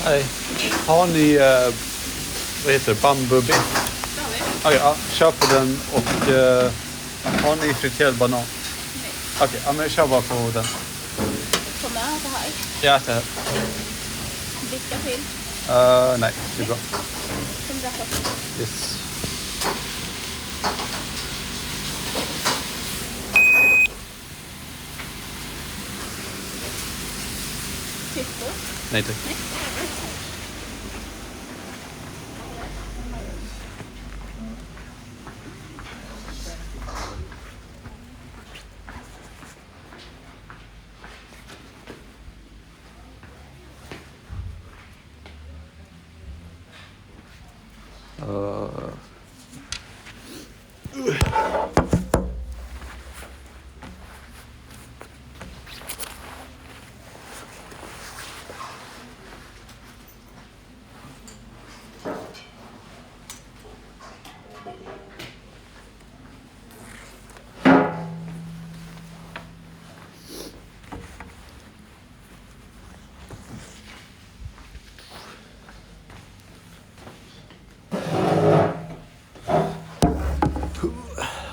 Hej. Har ni, vad heter det, bambubi? Okej, ja, kör på den och har ni friterad banan? Nej. Okej, ja, men kör bara på den. Kommer jag äta här? Jag äter här. Dricka till? Nej, det är bra. Som det här. Yes. Tyckte du? Nej, tack. Nej.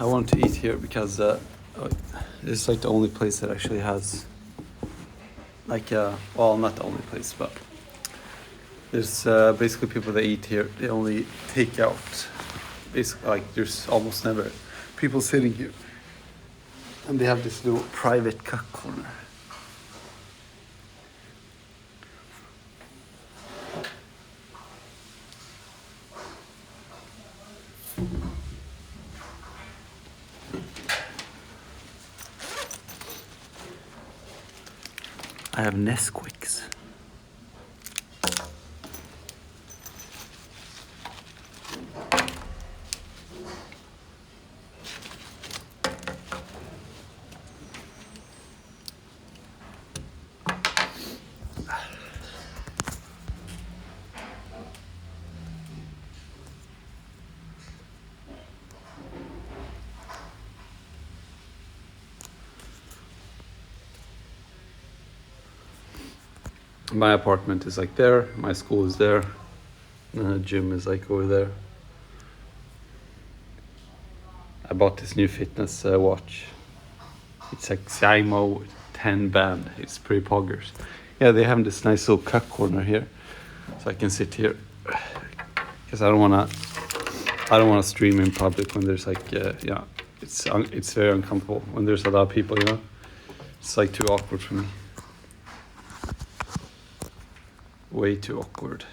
I wanted to eat here because it's like the only place that actually has like well, not the only place, but there's basically people that eat here. They only take out. Basically, like there's almost never people sitting here, and they have this little private cook corner. I have Nesquiks. My apartment is like there, my school is there, and the gym is like over there. I bought this new fitness watch. It's like Simo 10 band. It's pretty poggers. Yeah, they have this nice little cut corner here, so I can sit here. Because I don't wanna stream in public when there's like yeah, it's very uncomfortable when there's a lot of people, you know. It's like too awkward for me. Way too awkward.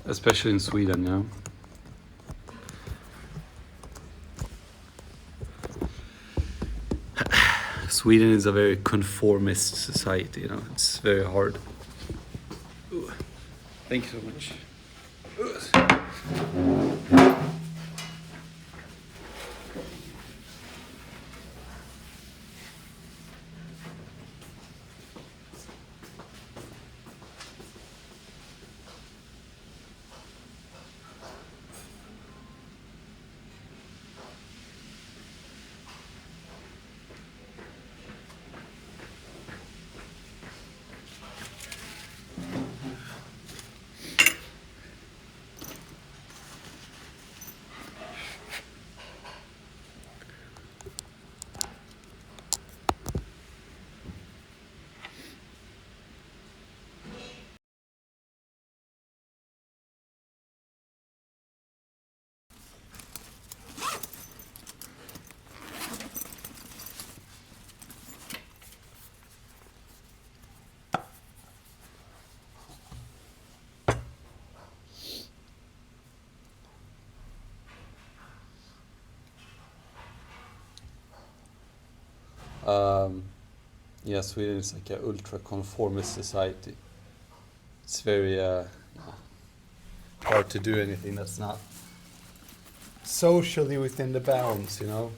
Especially in Sweden, you know. Sweden is a very conformist society, you know. It's very hard. Ooh. Thank you so much. Yeah, Sweden is like an ultra-conformist society. It's very hard to do anything that's not socially within the bounds, you know.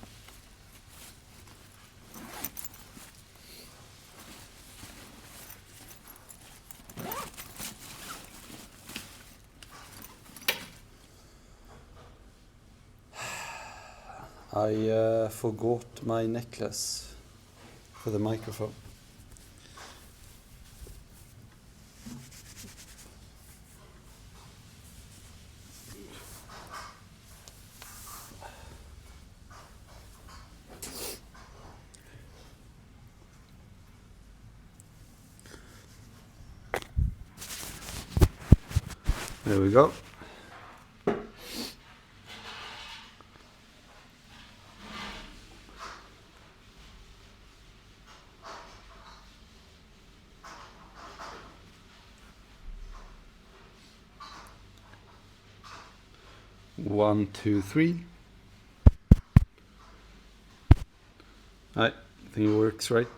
I forgot my necklace. for the microphone. There we go. One, two, three. I think it works right.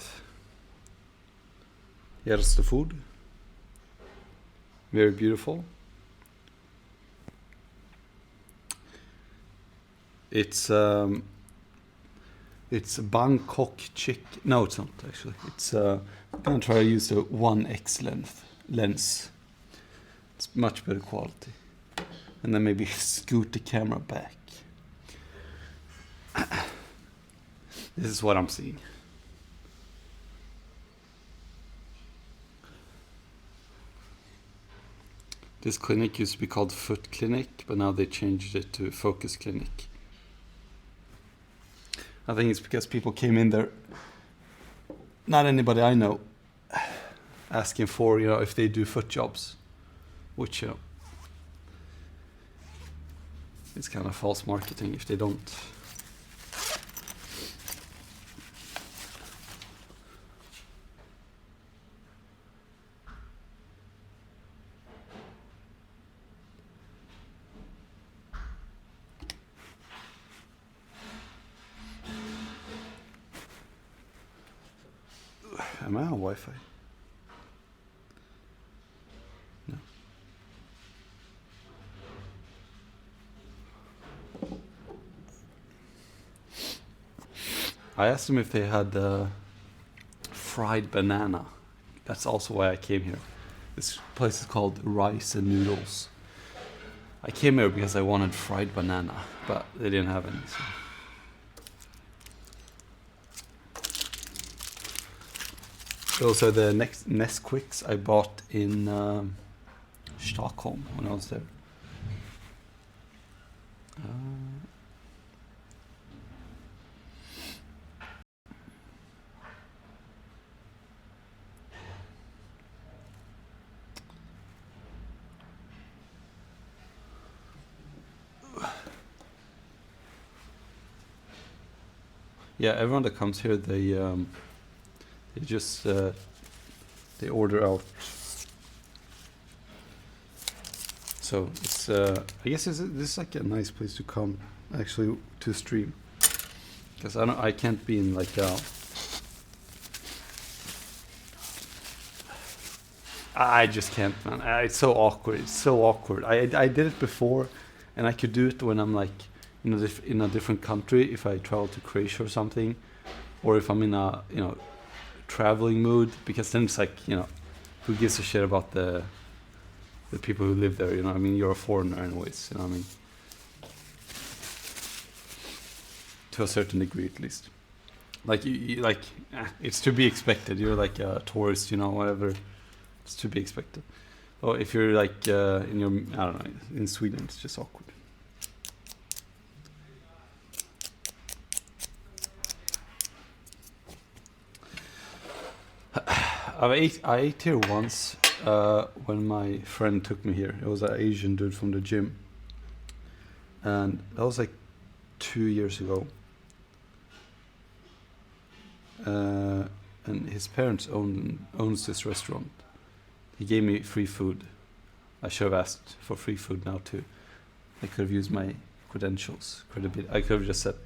Here's the food. Very beautiful. It's Bangkok chick. No, it's not actually. It's I'm gonna try to use the 1x lens. It's much better quality. And then maybe scoot the camera back. This is what I'm seeing. This clinic used to be called Foot Clinic, but now they changed it to Focus Clinic. I think it's because people came in there, not anybody I know, asking for, if they do foot jobs, which, it's kind of false marketing if they don't. Am I on Wi-Fi? No. I asked them if they had fried banana. That's also why I came here. This place is called Rice and Noodles. I came here because I wanted fried banana, but they didn't have any. So. Those are the next Nesquiks I bought in Stockholm when I was there. Yeah, everyone that comes here, they just they order out. So it's I guess this is like a nice place to come actually to stream, because I can't be in like I just can't, man. It's so awkward. It's so awkward. I did it before, and I could do it when I'm like in a different country, if I travel to Croatia or something, or if I'm in a traveling mood, because then it's like, who gives a shit about the people who live there, I mean, you're a foreigner anyways, I mean, to a certain degree at least. Like it's to be expected. You're like a tourist, whatever. It's to be expected. Or if you're like in Sweden, it's just awkward. I ate here once when my friend took me here. It was an Asian dude from the gym, and that was like 2 years ago. And his parents owns this restaurant. He gave me free food. I should have asked for free food now too. I could have used my credentials, credibility. I could have just said,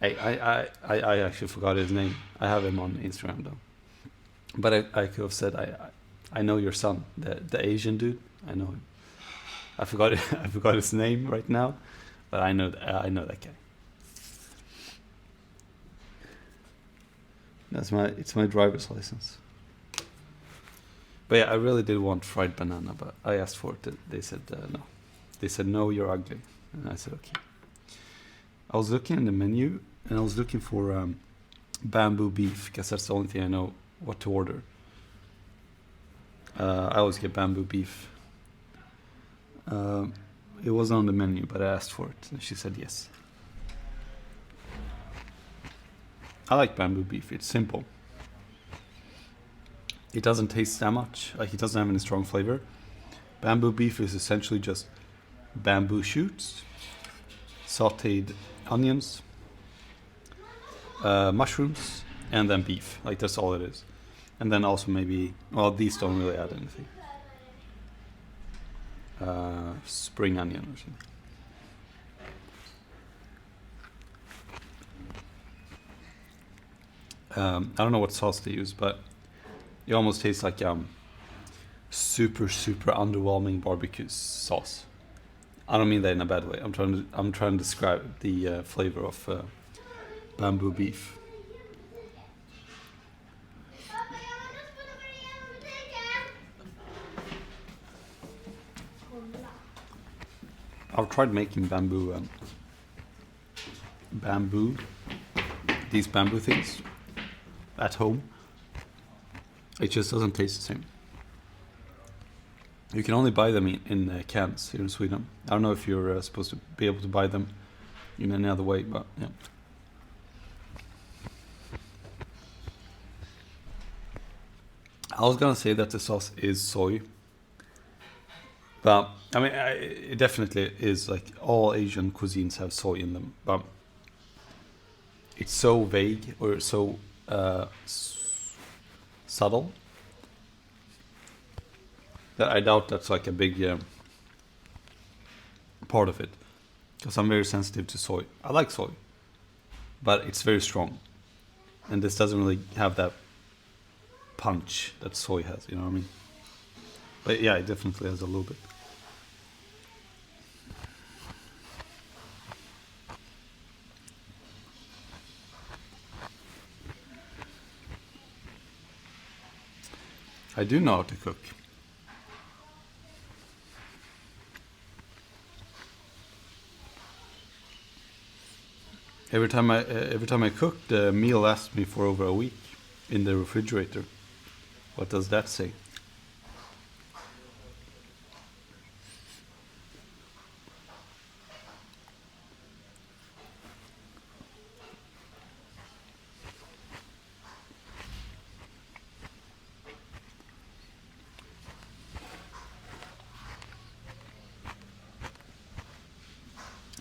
I actually forgot his name. I have him on Instagram though. But I could have said, I know your son, the Asian dude. I know him. I forgot his name right now, but I know that guy. It's my driver's license. But yeah, I really did want fried banana, but I asked for it. They said no. They said no, you're ugly, and I said okay. I was looking in the menu, and I was looking for bamboo beef, because that's the only thing I know what to order. I always get bamboo beef. It wasn't on the menu, but I asked for it, and she said yes. I like bamboo beef. It's simple. It doesn't taste that much. Like, it doesn't have any strong flavor. Bamboo beef is essentially just bamboo shoots, sauteed onions, mushrooms, and then beef. Like, that's all it is. And then also maybe, well, these don't really add anything. Spring onion or something. I don't know what sauce they use, but it almost tastes like super underwhelming barbecue sauce. I don't mean that in a bad way. I'm trying to describe the flavor of bamboo beef. I've tried making these bamboo things at home. It just doesn't taste the same. You can only buy them in cans here in Sweden. I don't know if you're supposed to be able to buy them in any other way, but yeah. I was gonna say that the sauce is soy, but I mean, it definitely is. Like, all Asian cuisines have soy in them, but it's so vague or so subtle that I doubt that's like a big part of it. Because I'm very sensitive to soy. I like soy, but it's very strong, and this doesn't really have that punch that soy has. You know what I mean? But yeah, it definitely has a little bit. I do know how to cook. Every time I cook, the meal lasts me for over a week in the refrigerator. What does that say?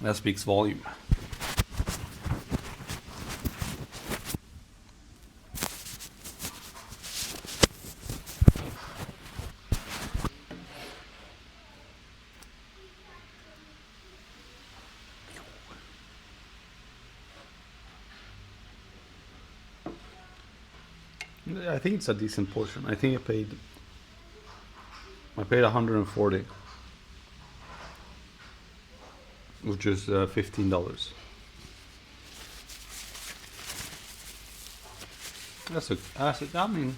That speaks volume. I think it's a decent portion. I think I paid 140, which is $15. I mean,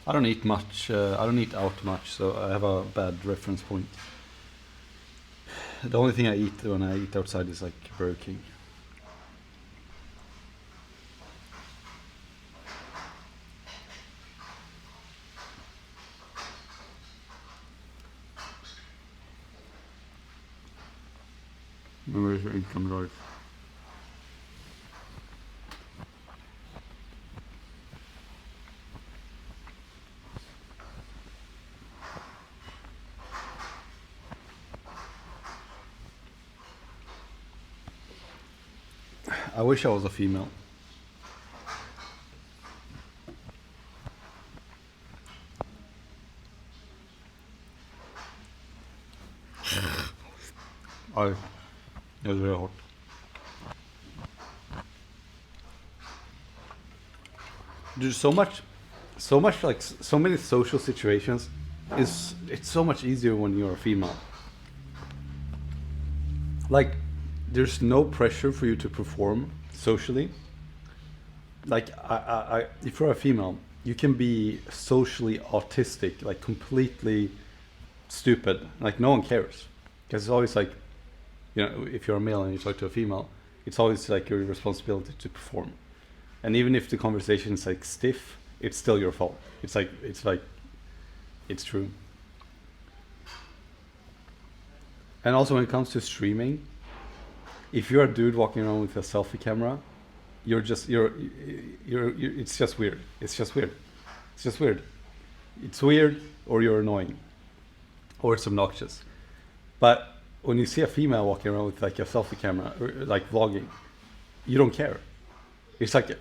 I don't eat much. I don't eat out much, so I have a bad reference point. The only thing I eat when I eat outside is like Burger King. Where's your income drive? I wish I was a female. It was very hot. There's so much like so many social situations. It's so much easier when you're a female. Like, there's no pressure for you to perform socially. Like, if you're a female, you can be socially autistic, like completely stupid. Like, no one cares, because it's always like, you know, if you're a male and you talk to a female, it's always like your responsibility to perform. And even if the conversation is like stiff, it's still your fault. It's true. And also when it comes to streaming, if you're a dude walking around with a selfie camera, it's just weird. It's just weird. It's weird, or you're annoying, or it's obnoxious. But when you see a female walking around with like a selfie camera, or like vlogging, you don't care. It's like,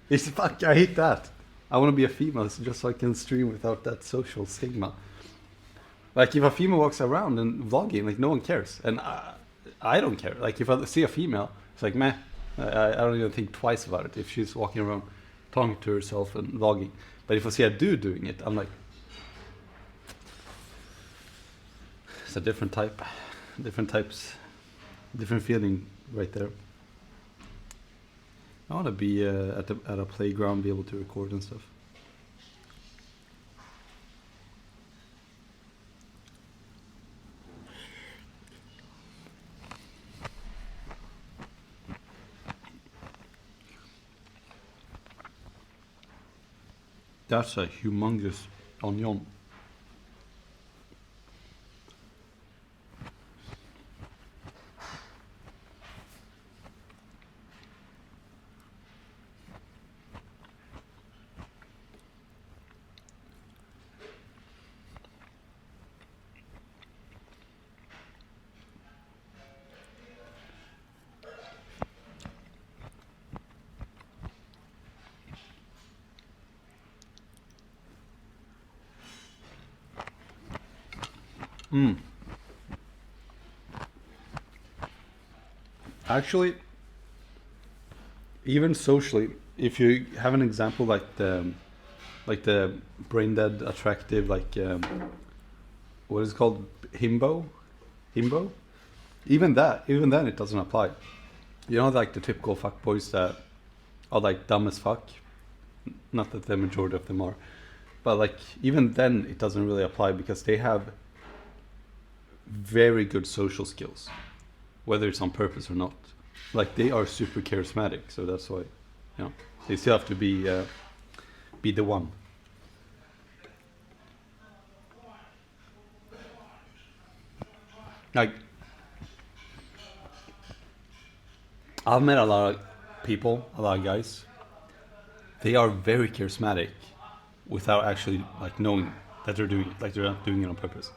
it's fuck. I hate that. I want to be a female just so I can stream without that social stigma. Like if a female walks around and vlogging, like no one cares, and I don't care. Like if I see a female, it's like meh. I don't even think twice about it if she's walking around talking to herself and vlogging. But if I see a dude doing it, I'm like, it's a different type, different feeling right there. I want to be at a playground, be able to record and stuff. That's a humongous onion. Actually, even socially, if you have an example like the brain dead attractive, like what is it called, himbo, even then it doesn't apply. You know, like the typical fuckboys that are like dumb as fuck. Not that the majority of them are, but like even then it doesn't really apply because they have very good social skills, whether it's on purpose or not. Like they are super charismatic, so that's why, you know, they still have to be the one. Like I've met a lot of people, a lot of guys. They are very charismatic without actually like knowing that they're doing it. Like they're not doing it on purpose.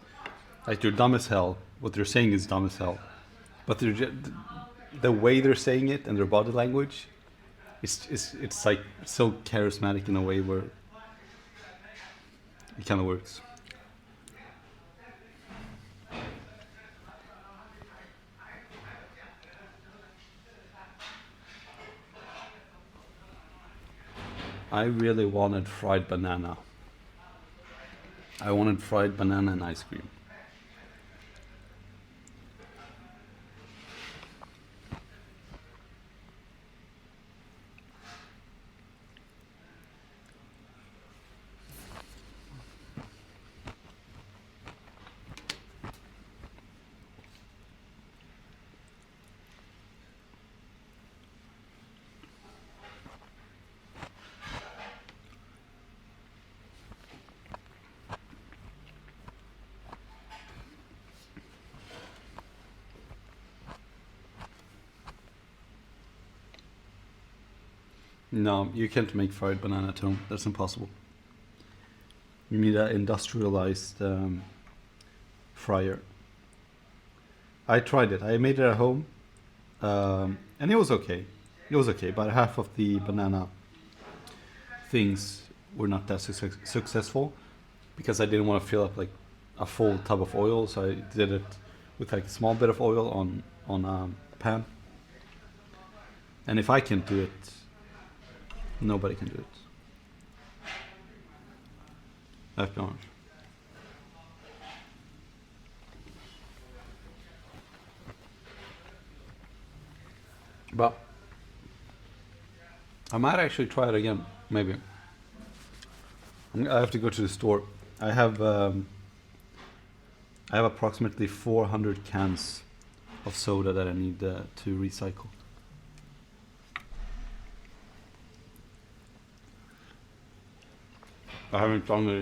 Like they're dumb as hell. What they're saying is dumb as hell, but they're just, the way they're saying it and their body language, it's like so charismatic in a way where it kind of works. I really wanted fried banana. I wanted fried banana and ice cream. No, you can't make fried banana at home. That's impossible. You need an industrialized fryer. I tried it. I made it at home, and it was okay. It was okay, but half of the banana things were not that successful because I didn't want to fill up like a full tub of oil, so I did it with like a small bit of oil on a pan. And if I can't do it, nobody can do it. Let's be honest. But I might actually try it again, maybe. I have to go to the store. I have approximately 400 cans of soda that I need to recycle. I haven't done it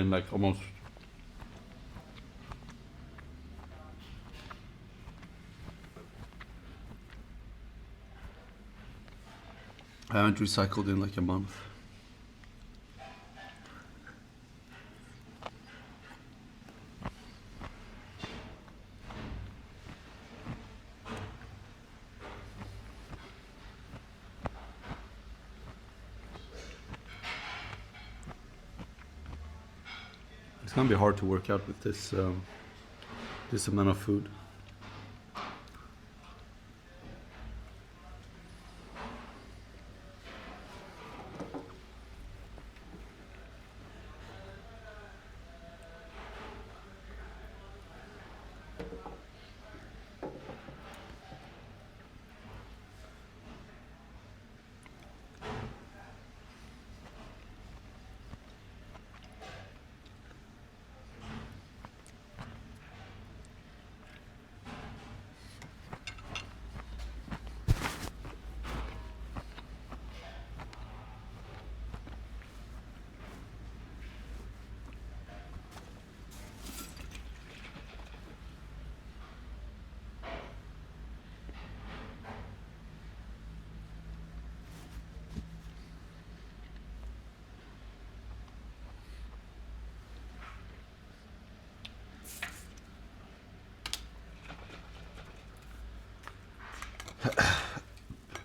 in like almost. I haven't recycled in like a month. It's gonna be hard to work out with this this amount of food.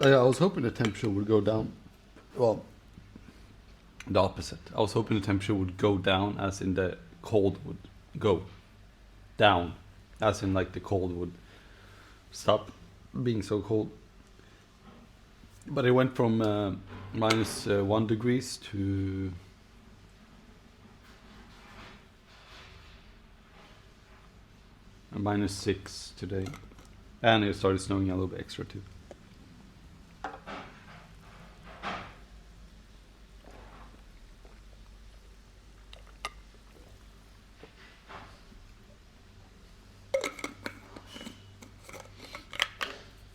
I was hoping the temperature would go down. Well, the opposite. I was hoping the temperature would go down, as in the cold would go down, as in like the cold would stop being so cold. But it went from minus 1 degrees to -6 today, and it started snowing a little bit extra too.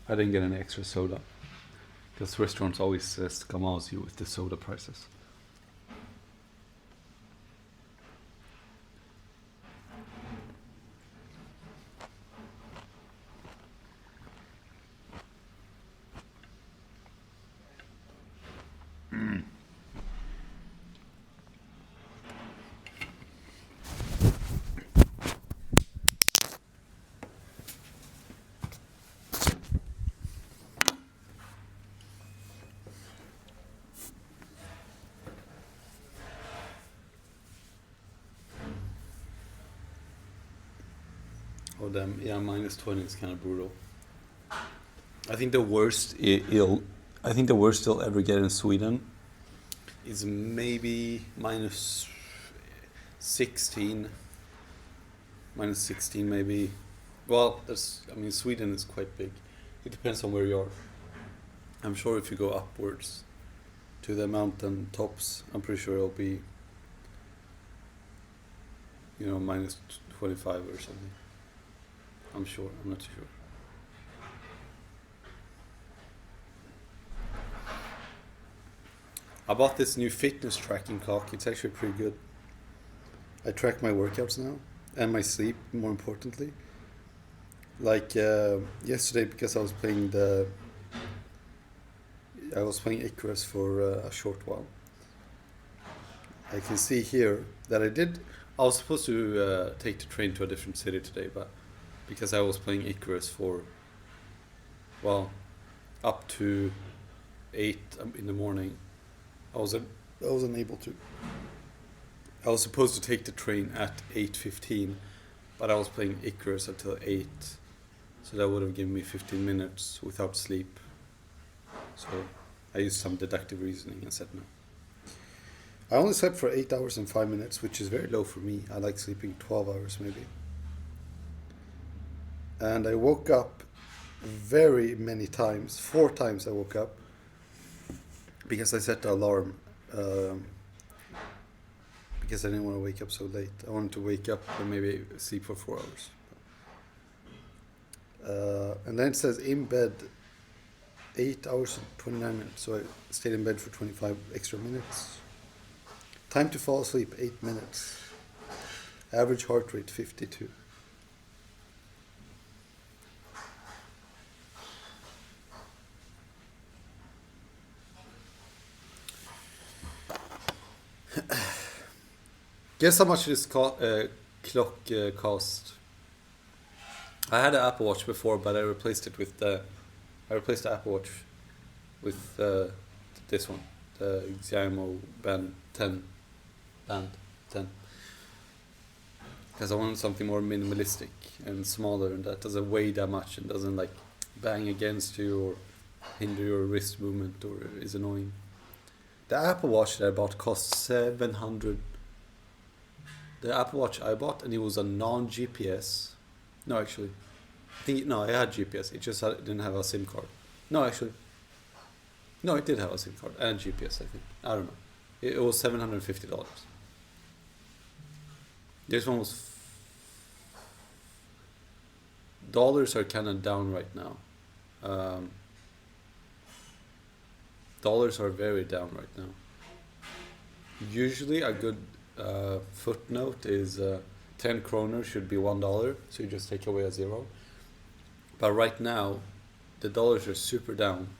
I didn't get any extra soda, because restaurants always scammers you with the soda prices. Oh damn, yeah, -20 is kind of brutal. I think the worst they'll ever get in Sweden is maybe -16. -16 maybe. Well, Sweden is quite big. It depends on where you are. I'm sure if you go upwards to the mountain tops, I'm pretty sure it'll be, -25 or something. I'm sure, I'm not sure. I bought this new fitness tracking clock. It's actually pretty good. I track my workouts now, and my sleep, more importantly. Like yesterday, because I was playing Icarus for a short while. I can see here that I was supposed to take the train to a different city today, but because I was playing Icarus for, up to 8 in the morning, I was unable to. I was supposed to take the train at 8:15, but I was playing Icarus until 8, so that would have given me 15 minutes without sleep. So I used some deductive reasoning and said no. I only slept for 8 hours and 5 minutes, which is very low for me. I like sleeping 12 hours maybe. And I woke up very many times. 4 times I woke up, because I set the alarm, because I didn't want to wake up so late. I wanted to wake up and maybe sleep for 4 hours. And then it says in bed 8 hours and 29 minutes. So I stayed in bed for 25 extra minutes. Time to fall asleep, 8 minutes. Average heart rate, 52. Guess how much this clock cost? I had an Apple Watch before, but I replaced it with the Apple Watch with this one, the GFysik Band 10. Because I wanted something more minimalistic and smaller, and that doesn't weigh that much and doesn't like bang against you or hinder your wrist movement or is annoying. The Apple Watch that I bought cost 700. The Apple Watch I bought, and it was a non-GPS. No, actually, I had GPS. It just didn't have a SIM card. No, actually, no, it did have a SIM card and GPS. I think, I don't know. It was $750. This one was. Dollars are kind of down right now. Dollars are very down right now. Usually a good footnote is 10 kroner should be $1, so you just take away a zero. But right now, the dollars are super down.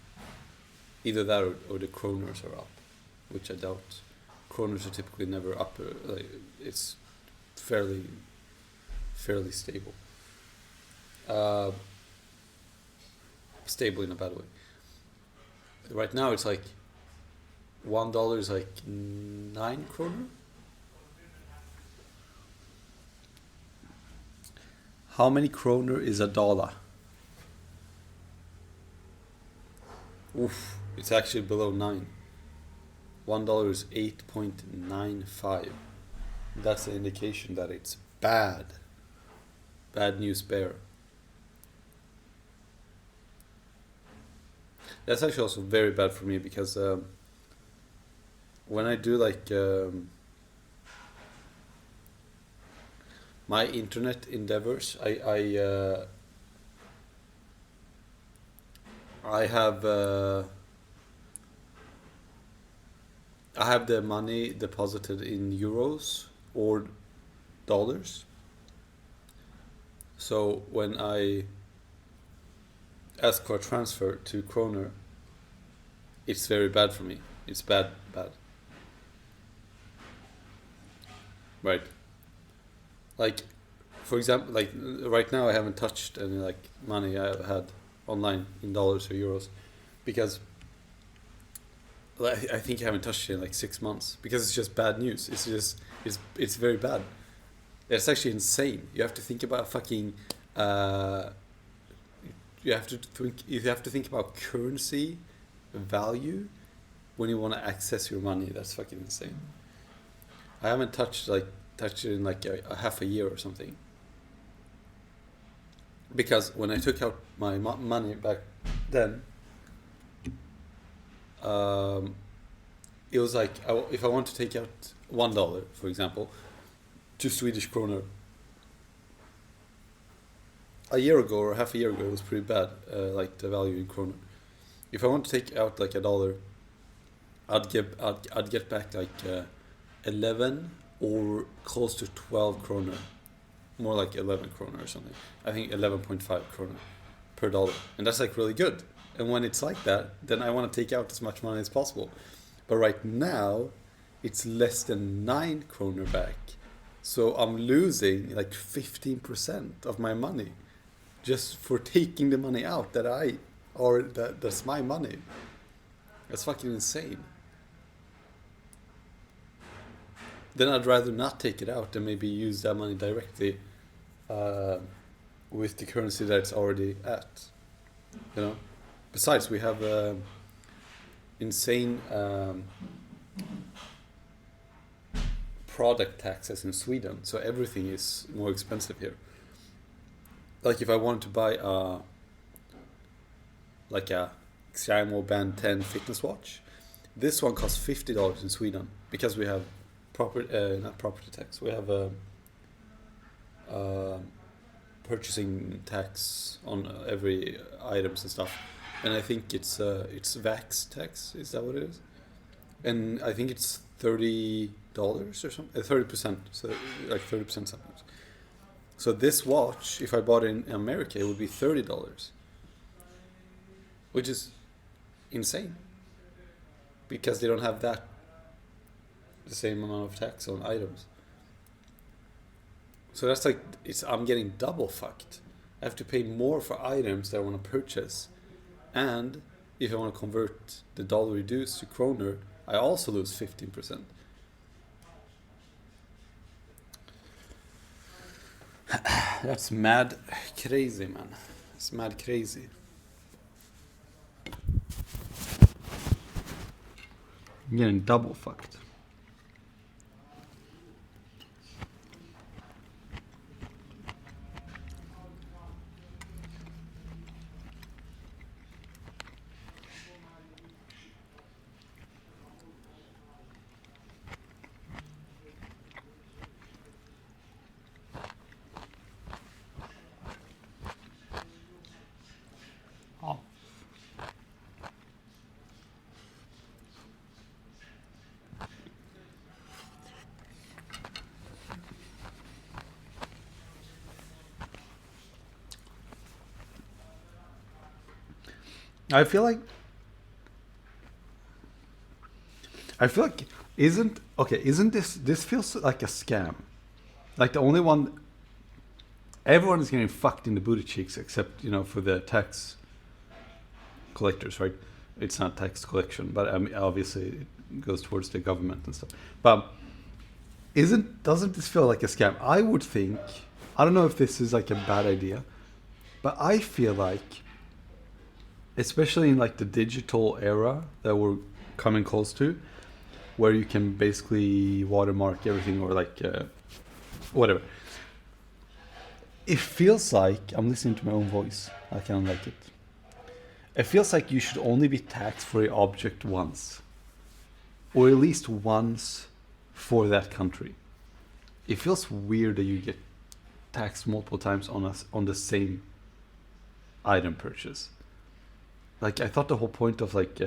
Either that or the kroners are up, which I doubt. Kroners are typically never up. It's fairly stable. Stable in a bad way. Right now it's like $1 is like 9 kroner. How many kroner is a dollar? Oof, it's actually below 9. $1 is 8.95. That's an indication that it's bad. Bad news bear. That's actually also very bad for me because when I do like my internet endeavors, I have the money deposited in euros or dollars. So when I ask for a transfer to kroner, it's very bad for me. It's bad. Right. Like, for example, like right now I haven't touched any like money I've had online in dollars or euros because I think I haven't touched it in like 6 months because it's just bad news. It's very bad. It's actually insane. You have to think about fucking you have to think about currency value when you want to access your money. That's fucking insane. I haven't touched it in like a half a year or something. Because when I took out my money back then, it was like if I want to take out $1, for example, to Swedish kroner. A year ago or half a year ago, it was pretty bad, like the value in kroner. If I want to take out like $1, I'd get back like 11 or close to 12 kroner, more like 11 kroner or something. I think 11.5 kroner per dollar, and that's like really good. And when it's like that, then I want to take out as much money as possible. But right now, it's less than 9 kroner back, so I'm losing like 15% of my money just for taking the money out that's my money. That's fucking insane. Then I'd rather not take it out and maybe use that money directly with the currency that it's already at. You know. Besides, we have insane product taxes in Sweden, so everything is more expensive here. Like if I wanted to buy a GFysik Band 10 fitness watch, this one costs $50 in Sweden because we have not property tax. We have purchasing tax on every items and stuff, and I think it's VAX tax. Is that what it is? and I think it's $30 or something, 30%, so like 30% sometimes. So this watch, if I bought it in America, it would be $30, which is insane because they don't have the same amount of tax on items. So that's like I'm getting double fucked. I have to pay more for items that I want to purchase, and if I want to convert the dollar reduced to kroner, I also lose 15%. That's mad crazy, man. It's mad crazy. I'm getting double fucked. I feel like isn't this feels like a scam? Like the only one, everyone is getting fucked in the booty cheeks except for the tax collectors, right? It's not tax collection, but I mean, obviously it goes towards the government and stuff. But doesn't this feel like a scam? I would think, I don't know if this is like a bad idea, but I feel like, especially in like the digital era that we're coming close to, where you can basically watermark everything or like whatever. It feels like I'm listening to my own voice. I kind of like it. It feels like you should only be taxed for an object once, or at least once for that country. It feels weird that you get taxed multiple times on the same item purchase. Like I thought the whole point of like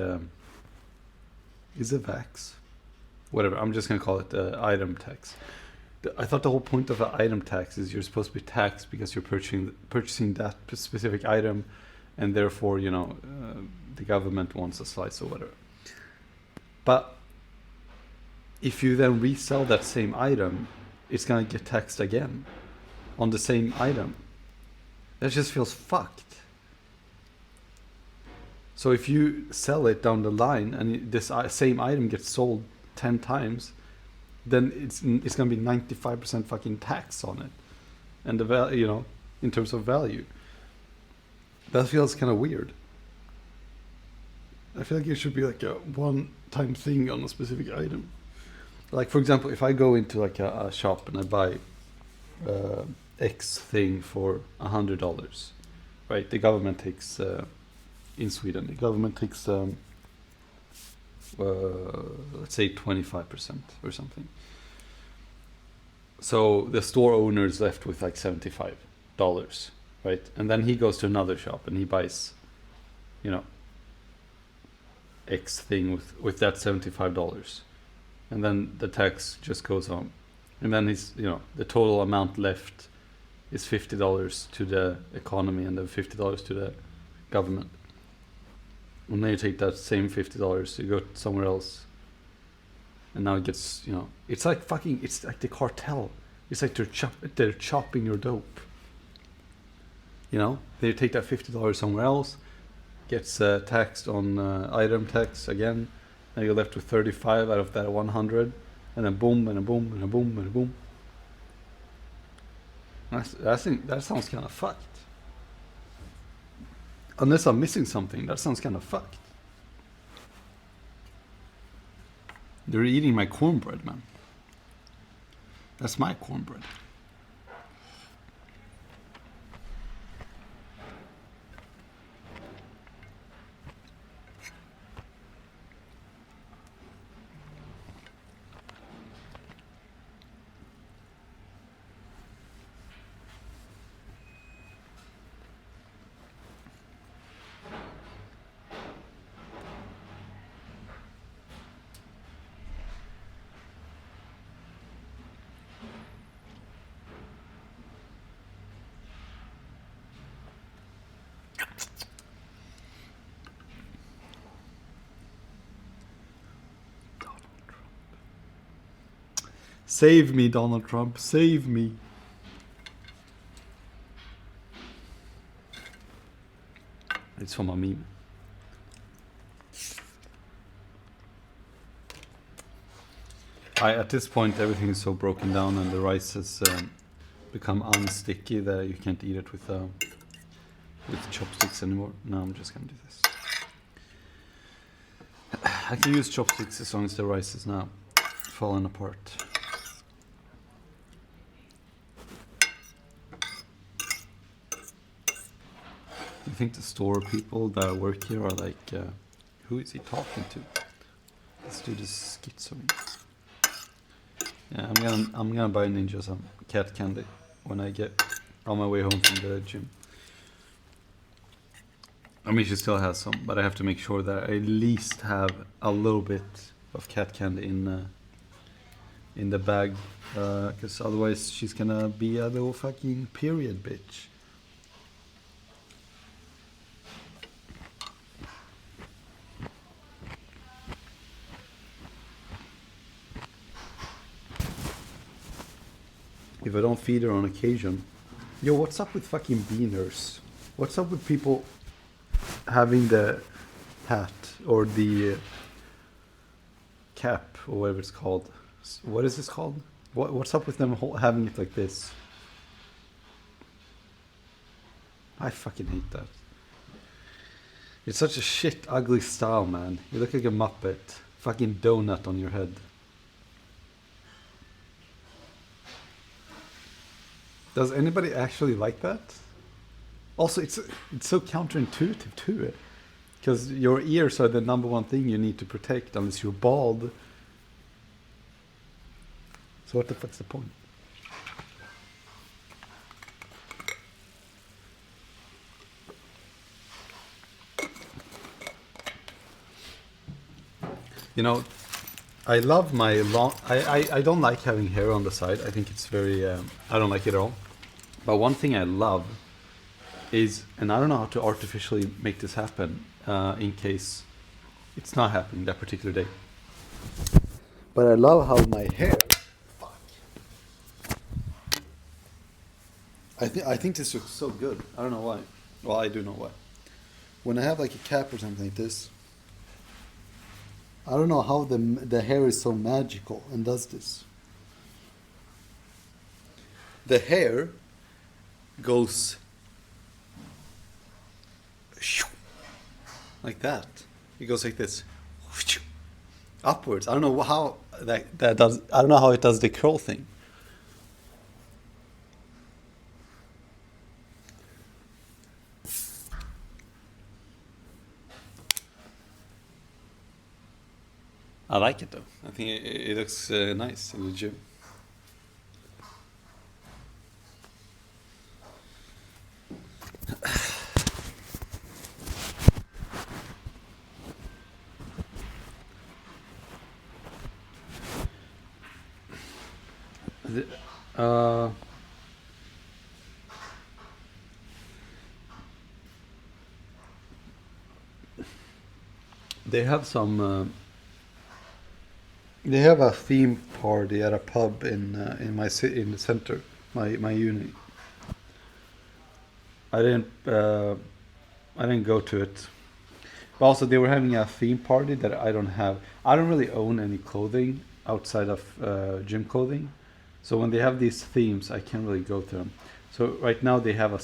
is it VAX? Whatever. I'm just gonna call it item tax. I thought the whole point of an item tax is you're supposed to be taxed because you're purchasing that specific item, and therefore the government wants a slice or whatever. But if you then resell that same item, it's gonna get taxed again on the same item. That just feels fucked. So if you sell it down the line and this same item gets sold 10 times, then it's gonna be 95% fucking tax on it, and the value, in terms of value. That feels kind of weird. I feel like it should be like a one-time thing on a specific item. Like for example, if I go into like a shop and I buy X thing for $100, right? The government takes in Sweden, the government takes let's say 25% or something. So the store owner is left with like $75, right? And then he goes to another shop and he buys, X thing with that $75, and then the tax just goes on, and then the total amount left is $50 to the economy and then $50 to the government. And then you take that same $50, you go somewhere else, and now it gets, it's like the cartel. It's like they're chopping your dope. They take that $50 somewhere else, gets taxed on item tax again, and you're left with 35 out of that 100, and then boom, and a boom, and a boom, and a boom. I think that sounds kind of fucked. Unless I'm missing something, that sounds kind of fucked. They're eating my cornbread, man. That's my cornbread. Save me, Donald Trump. Save me. It's from a meme. At this point, everything is so broken down and the rice has become unsticky that you can't eat it with chopsticks anymore. No, I'm just gonna do this. I can use chopsticks as long as the rice is not falling apart. You think the store people that work here are like, who is he talking to? This dude is schizoid. Yeah, I'm gonna buy Ninja some cat candy when I get on my way home from the gym. I mean, she still has some, but I have to make sure that I at least have a little bit of cat candy in the bag, because otherwise she's gonna be a little fucking period bitch. If I don't feed her on occasion. Yo, what's up with fucking beaners? What's up with people having the hat or the cap or whatever it's called? What is this called? What's up with them having it like this? I fucking hate that. It's such a shit, ugly style, man. You look like a Muppet. Fucking donut on your head. Does anybody actually like that? Also, it's so counterintuitive to it. Because your ears are the number one thing you need to protect unless you're bald. So what the fuck's the point? You know, I love my long... I don't like having hair on the side. I think it's very... I don't like it at all. But one thing I love is... And I don't know how to artificially make this happen in case it's not happening that particular day. But I love how my hair... Fuck. I think this looks so good. I don't know why. Well, I do know why. When I have like a cap or something like this... I don't know how the hair is so magical and does this. The hair goes like that. It goes like this, upwards. I don't know how that does. I don't know how it does the curl thing. I like it though. I think it looks nice in the gym. They have some. They have a theme party at a pub in the center, my uni. I didn't go to it. But also they were having a theme party that I don't have. I don't really own any clothing outside of gym clothing. So when they have these themes, I can't really go to them. So right now they have a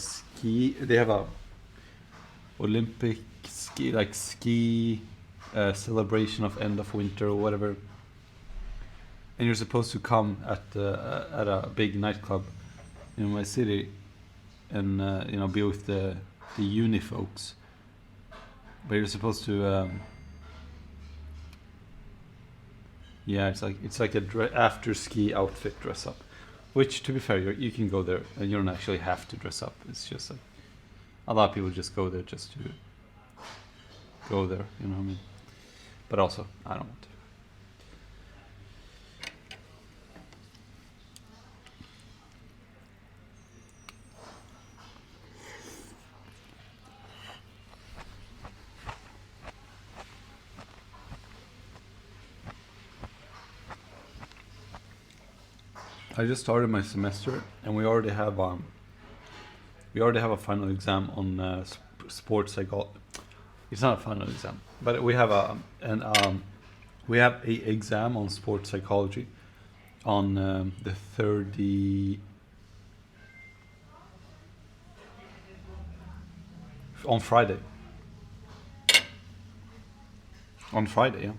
Olympic ski celebration of end of winter or whatever. And you're supposed to come at a big nightclub in my city and be with the uni folks. But you're supposed to it's like a after ski outfit dress up, which to be fair you can go there and you don't actually have to dress up. It's just like a lot of people just go there just to go there, you know what I mean? But also I don't want to. I just started my semester, and we already have a final exam on sports psychology. It's not a final exam, but we have a exam on sports psychology on the 30 on Friday. On Friday, yeah.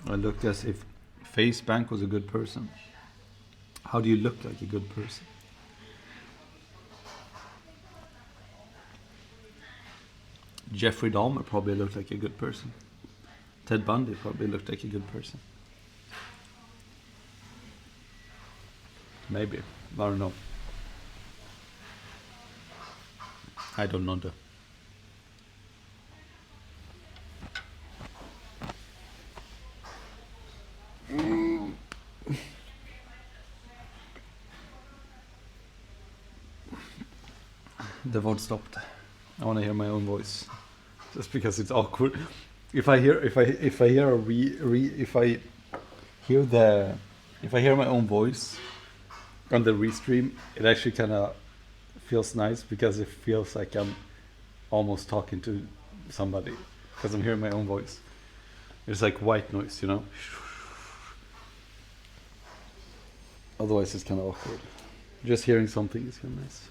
I looked as if FaceBank was a good person. How do you look like a good person? Jeffrey Dahmer probably looked like a good person. Ted Bundy probably looked like a good person. Maybe. I don't know. I don't know. The VOD stopped. I want to hear my own voice, just because it's awkward. If I hear my own voice on the restream, it actually kind of feels nice, because it feels like I'm almost talking to somebody, because I'm hearing my own voice. It's like white noise, you know. Otherwise, it's kind of awkward. Just hearing something is kind of nice.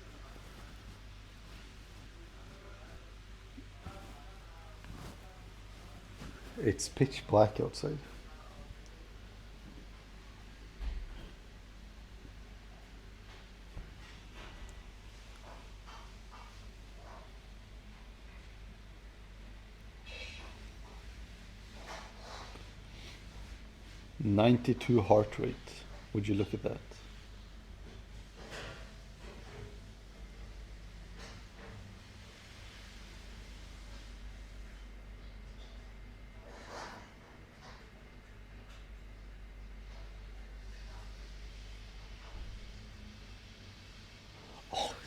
It's pitch black outside. .92 heart rate. Would you look at that?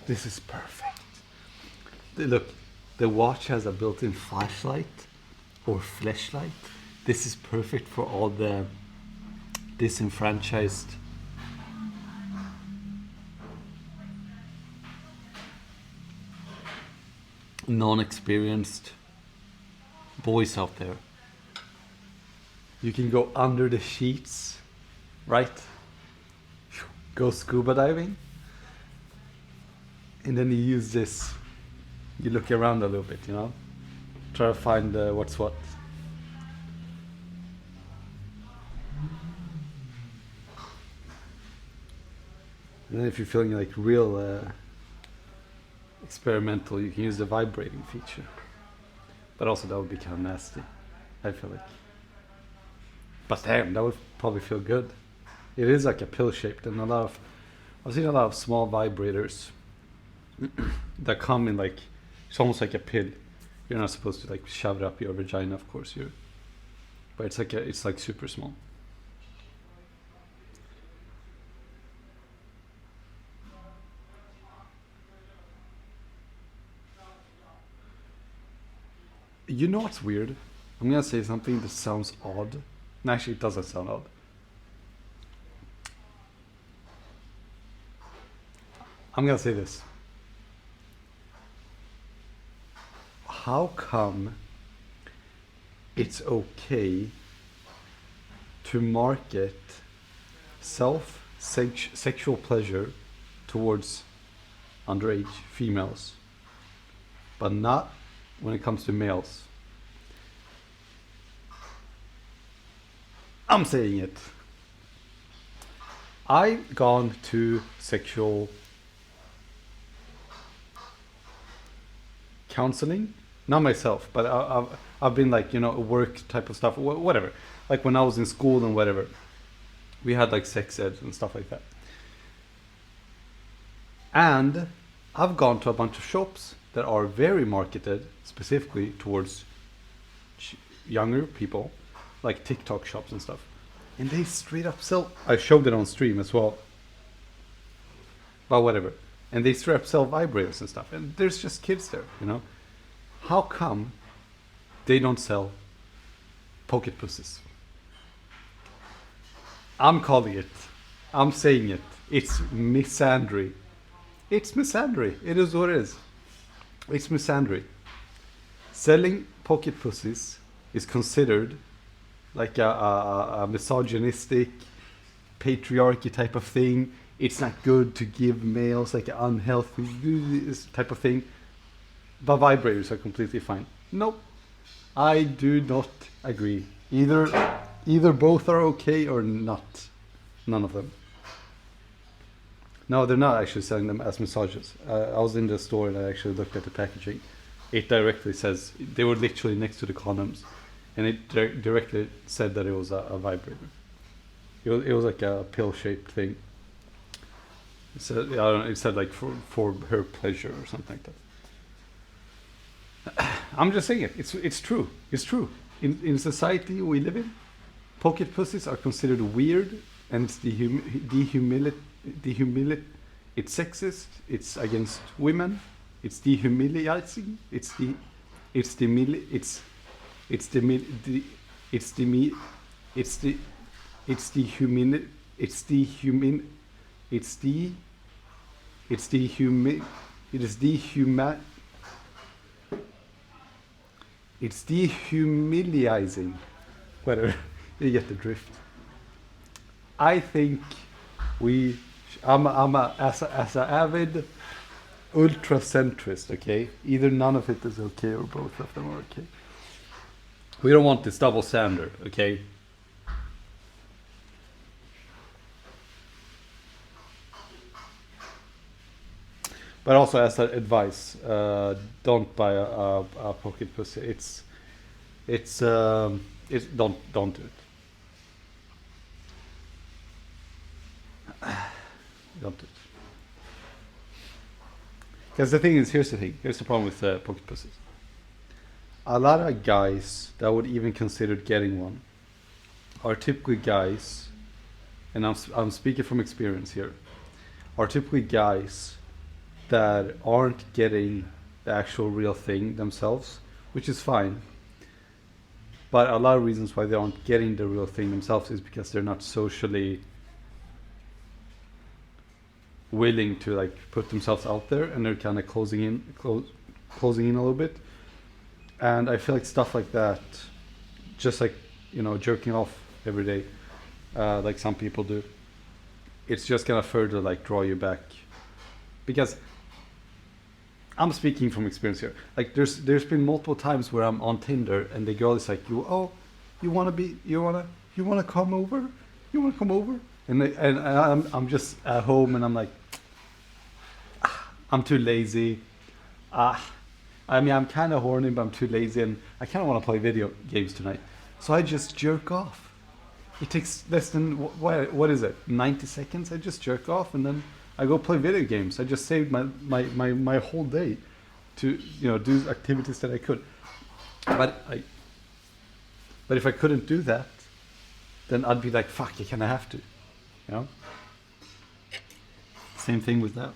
This is perfect. Look, the watch has a built-in flashlight or flashlight. This is perfect for all the disenfranchised non-experienced boys out there. You can go under the sheets, right? Go scuba diving. And then you use this, you look around a little bit, you know? Try to find what's what. And then if you're feeling like real experimental, you can use the vibrating feature. But also that would be kind of nasty, I feel like. But damn, that would probably feel good. It is like a pill shaped, and I've seen a lot of small vibrators that come in like, it's almost like a pill. You're not supposed to like shove it up your vagina, of course, but it's like super small. You know what's weird? I'm gonna say something that sounds odd. No, actually, it doesn't sound odd. I'm gonna say this. How come it's okay to market sexual pleasure towards underage females, but not when it comes to males? I'm saying it. I've gone to sexual counseling, not myself, but I've been like, you know, work type of stuff, whatever. Like when I was in school and whatever, we had like sex ed and stuff like that. And I've gone to a bunch of shops that are very marketed specifically towards younger people, like TikTok shops and stuff. And they straight up sell, I showed it on stream as well, but whatever. And they straight up sell vibrators and stuff. And there's just kids there, you know. How come they don't sell pocket pussies? I'm calling it. I'm saying it. It's misandry. It's misandry. It is what it is. It's misandry. Selling pocket pussies is considered like a misogynistic, patriarchy type of thing. It's not good to give males like an unhealthy type of thing. But vibrators are completely fine. Nope. I do not agree. Either both are okay or not. None of them. No, they're not actually selling them as massages. I was in the store and I actually looked at the packaging. It directly says, they were literally next to the condoms, and it directly said that it was a vibrator. It was like a pill-shaped thing. It said, I don't know, it said like for her pleasure or something like that. I'm just saying it. It's true. It's true. In society we live in, pocket pussies are considered weird, and it's it's sexist. It's against women. It's dehumiliating. It's dehumanizing. Whatever. You get the drift. I think I'm as an avid ultra-centrist, okay? Either none of it is okay or both of them are okay. We don't want this double standard, okay? But also as an advice, don't buy a pocket pussy. It's don't do it. Don't do it. Because the thing is, here's the thing. Here's the problem with pocket pussies. A lot of guys that would even consider getting one are typically guys, and I'm speaking from experience here, are typically guys that aren't getting the actual real thing themselves, which is fine. But a lot of reasons why they aren't getting the real thing themselves is because they're not socially willing to like put themselves out there, and they're kind of closing in a little bit. And I feel like stuff like that, just like, you know, jerking off every day, like some people do, it's just gonna further like draw you back. Because I'm speaking from experience here. Like there's been multiple times where I'm on Tinder and the girl is like, you wanna come over? And I'm just at home and I'm like, I'm too lazy. I mean, I'm kind of horny, but I'm too lazy, and I kind of want to play video games tonight. So I just jerk off. It takes less than, what is it, 90 seconds? I just jerk off, and then I go play video games. I just saved my whole day to, you know, do activities that I could. But if I couldn't do that, then I'd be like, fuck, you kind of have to. You know? Same thing with that.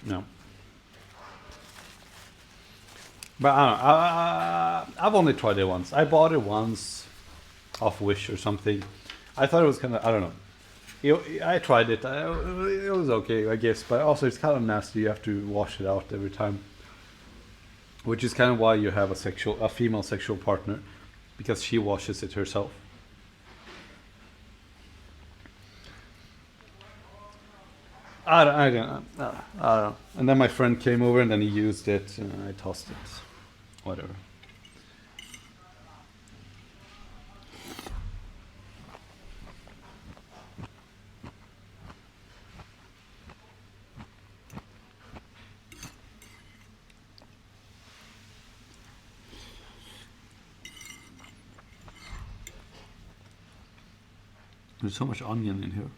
No. But I don't know. I've only tried it once. I bought it once off Wish or something. I thought it was kind of, I don't know. I tried it. It was okay, I guess. But also it's kind of nasty. You have to wash it out every time. Which is kind of why you have a female sexual partner. Because she washes it herself. I don't know. And then my friend came over and then he used it and I tossed it. Whatever. There's so much onion in here.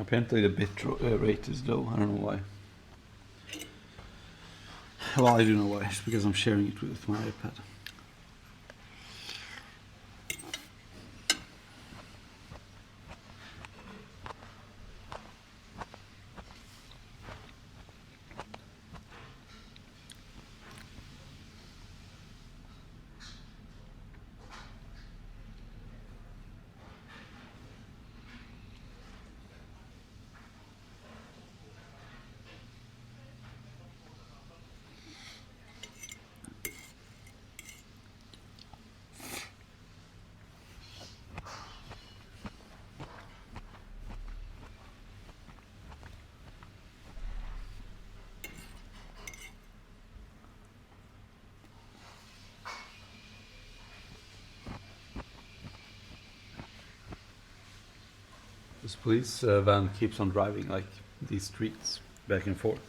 Apparently the bit rate is low. I don't know why. Well, I do know why. It's because I'm sharing it with my iPad. This police van keeps on driving like these streets back and forth.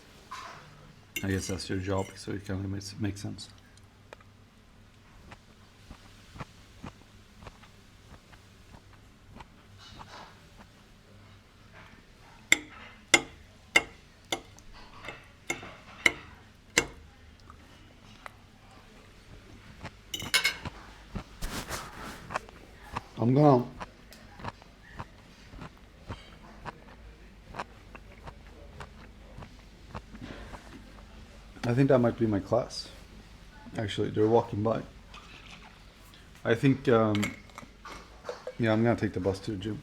I guess that's your job, so it kind of makes sense. I'm gonna. I think that might be my class. Actually, they're walking by. I think, yeah, I'm gonna take the bus to the gym.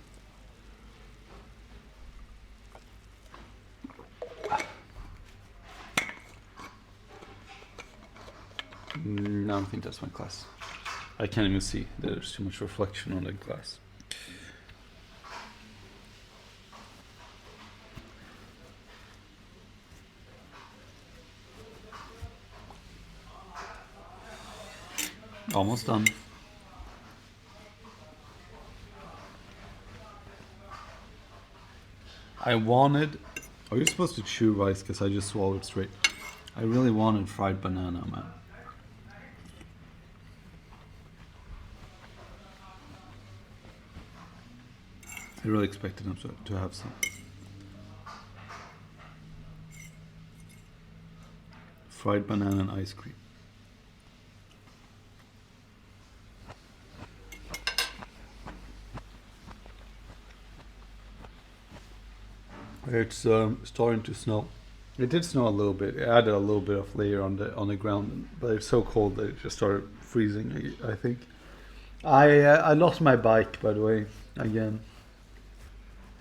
No, I don't think that's my class. I can't even see. There's too much reflection on the glass. Almost done. I wanted... Are you supposed to chew rice? Because I just swallowed straight. I really wanted fried banana, man. I really expected them to have some. Fried banana and ice cream. It's starting to snow. It did snow a little bit. It added a little bit of layer on the ground, but it's so cold that it just started freezing. I think. I lost my bike, by the way, again.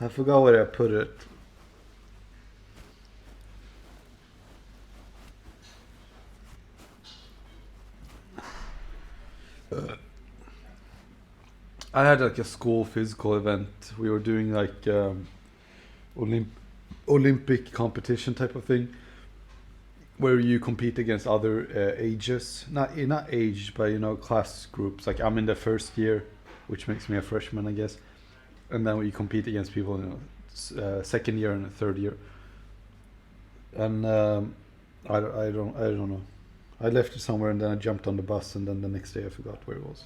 I forgot where I put it. I had like a school physical event. We were doing like Olympic competition type of thing, where you compete against other ages, not age, but class groups. Like I'm in the first year, which makes me a freshman, I guess, and then you compete against people in second year and third year. And I don't know. I left it somewhere and then I jumped on the bus, and then the next day I forgot where it was.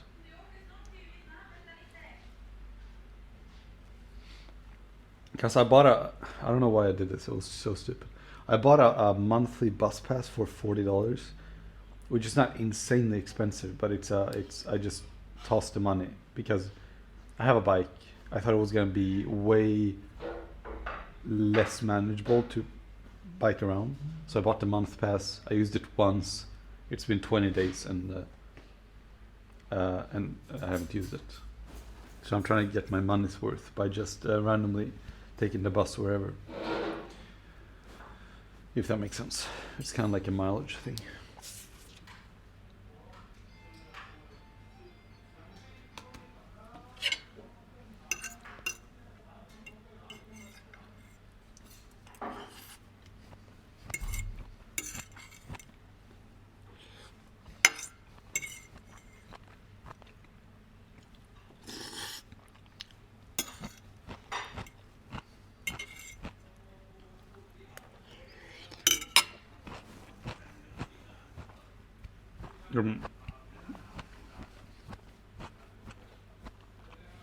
Because I don't know why I did this, it was so stupid. I bought a monthly bus pass for $40, which is not insanely expensive, but I just tossed the money because I have a bike. I thought it was gonna be way less manageable to bike around. So I bought the month pass, I used it once, it's been 20 days and I haven't used it. So I'm trying to get my money's worth by just randomly taking the bus wherever. If that makes sense. It's kind of like a mileage thing.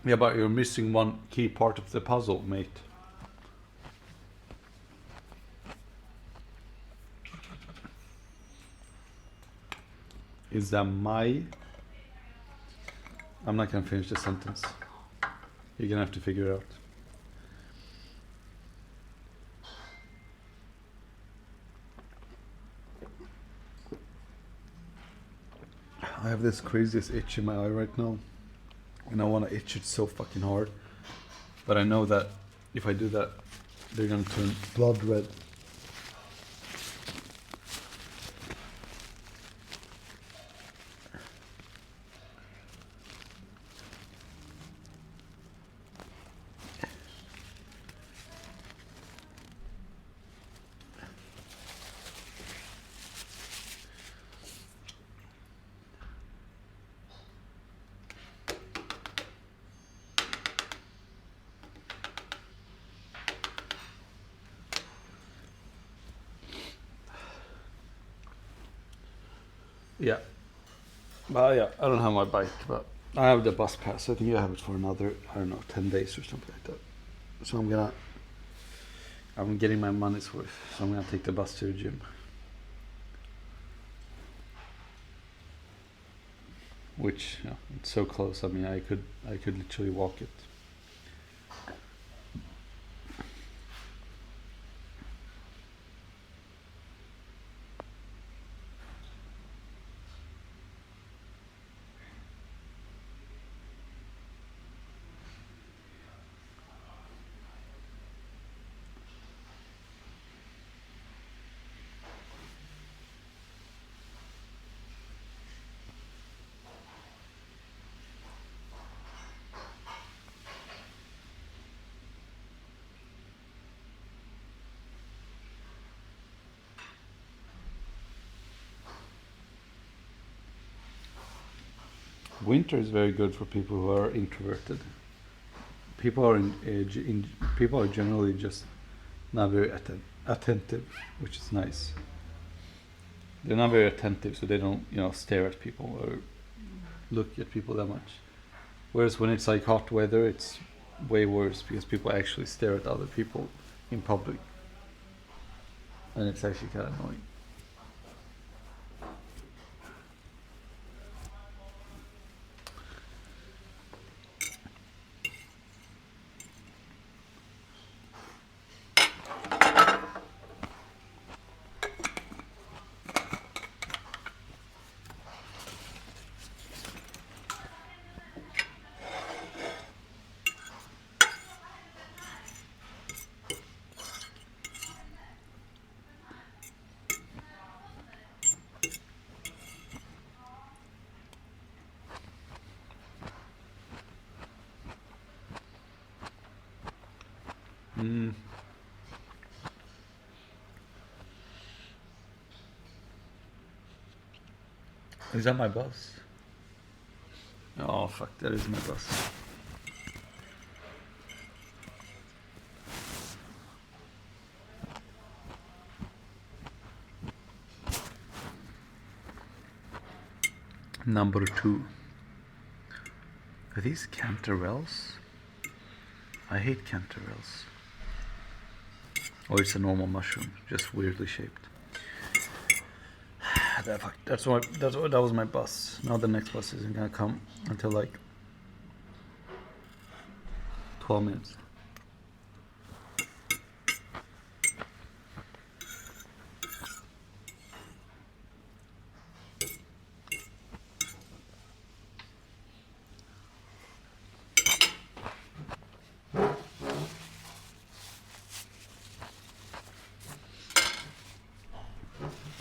Yeah, but you're missing one key part of the puzzle, mate. Is that my... I'm not gonna finish the sentence. You're gonna have to figure it out. I have this craziest itch in my eye right now. And I wanna itch it so fucking hard. But I know that if I do that, they're gonna turn blood red. Yeah. Well, yeah, I don't have my bike, but I have the bus pass. I think you have it for another, I don't know, 10 days or something like that. So I'm getting my money's worth. So I'm gonna take the bus to the gym. Which, yeah, it's so close. I mean, I could literally walk it. Winter is very good for people who are introverted. People are generally just not very attentive, which is nice. They're not very attentive, so they don't, stare at people or look at people that much. Whereas when it's like hot weather, it's way worse because people actually stare at other people in public, and it's actually kind of annoying. Is that my bus? Oh fuck, that is my bus. Number 2. Are these canterelles? I hate canterelles. Or it's a normal mushroom, just weirdly shaped. That was my bus. Now the next bus isn't gonna come until like 12 minutes.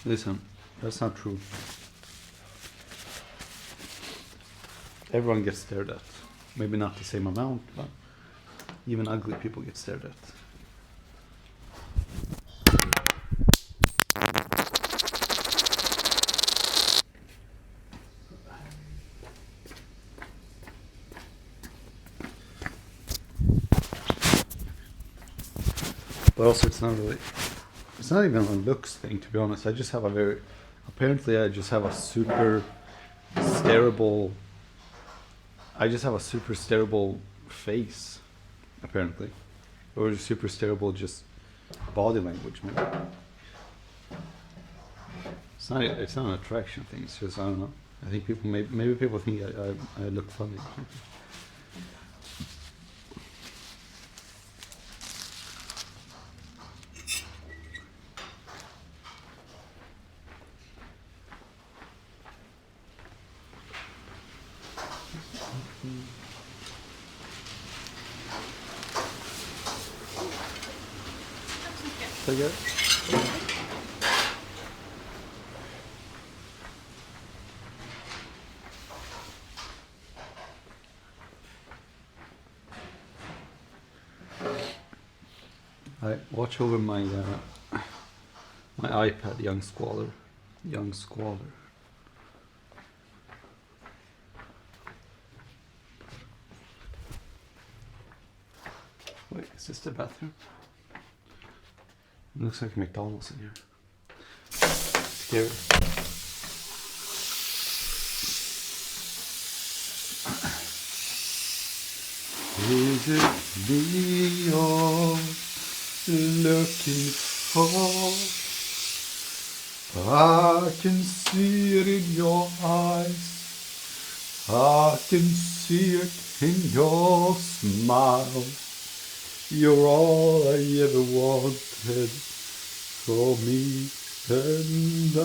Listen, that's not true. Everyone gets stared at. Maybe not the same amount, but even ugly people get stared at. But also it's not even a looks thing, to be honest. I just have apparently I just have a super stareable face, apparently. Or super stareable just body language, maybe. It's not an attraction thing, it's just, I don't know. I think people maybe people think I look funny. Tack så mycket. Tackar. I watch over my my iPad, Young Squalor. Young Squalor. Wait, is this the bathroom? It looks like McDonald's in here. Scary. Is it me you're looking for? I can see it in your eyes. I can see it in your smile. You're all I ever wanted for me and I.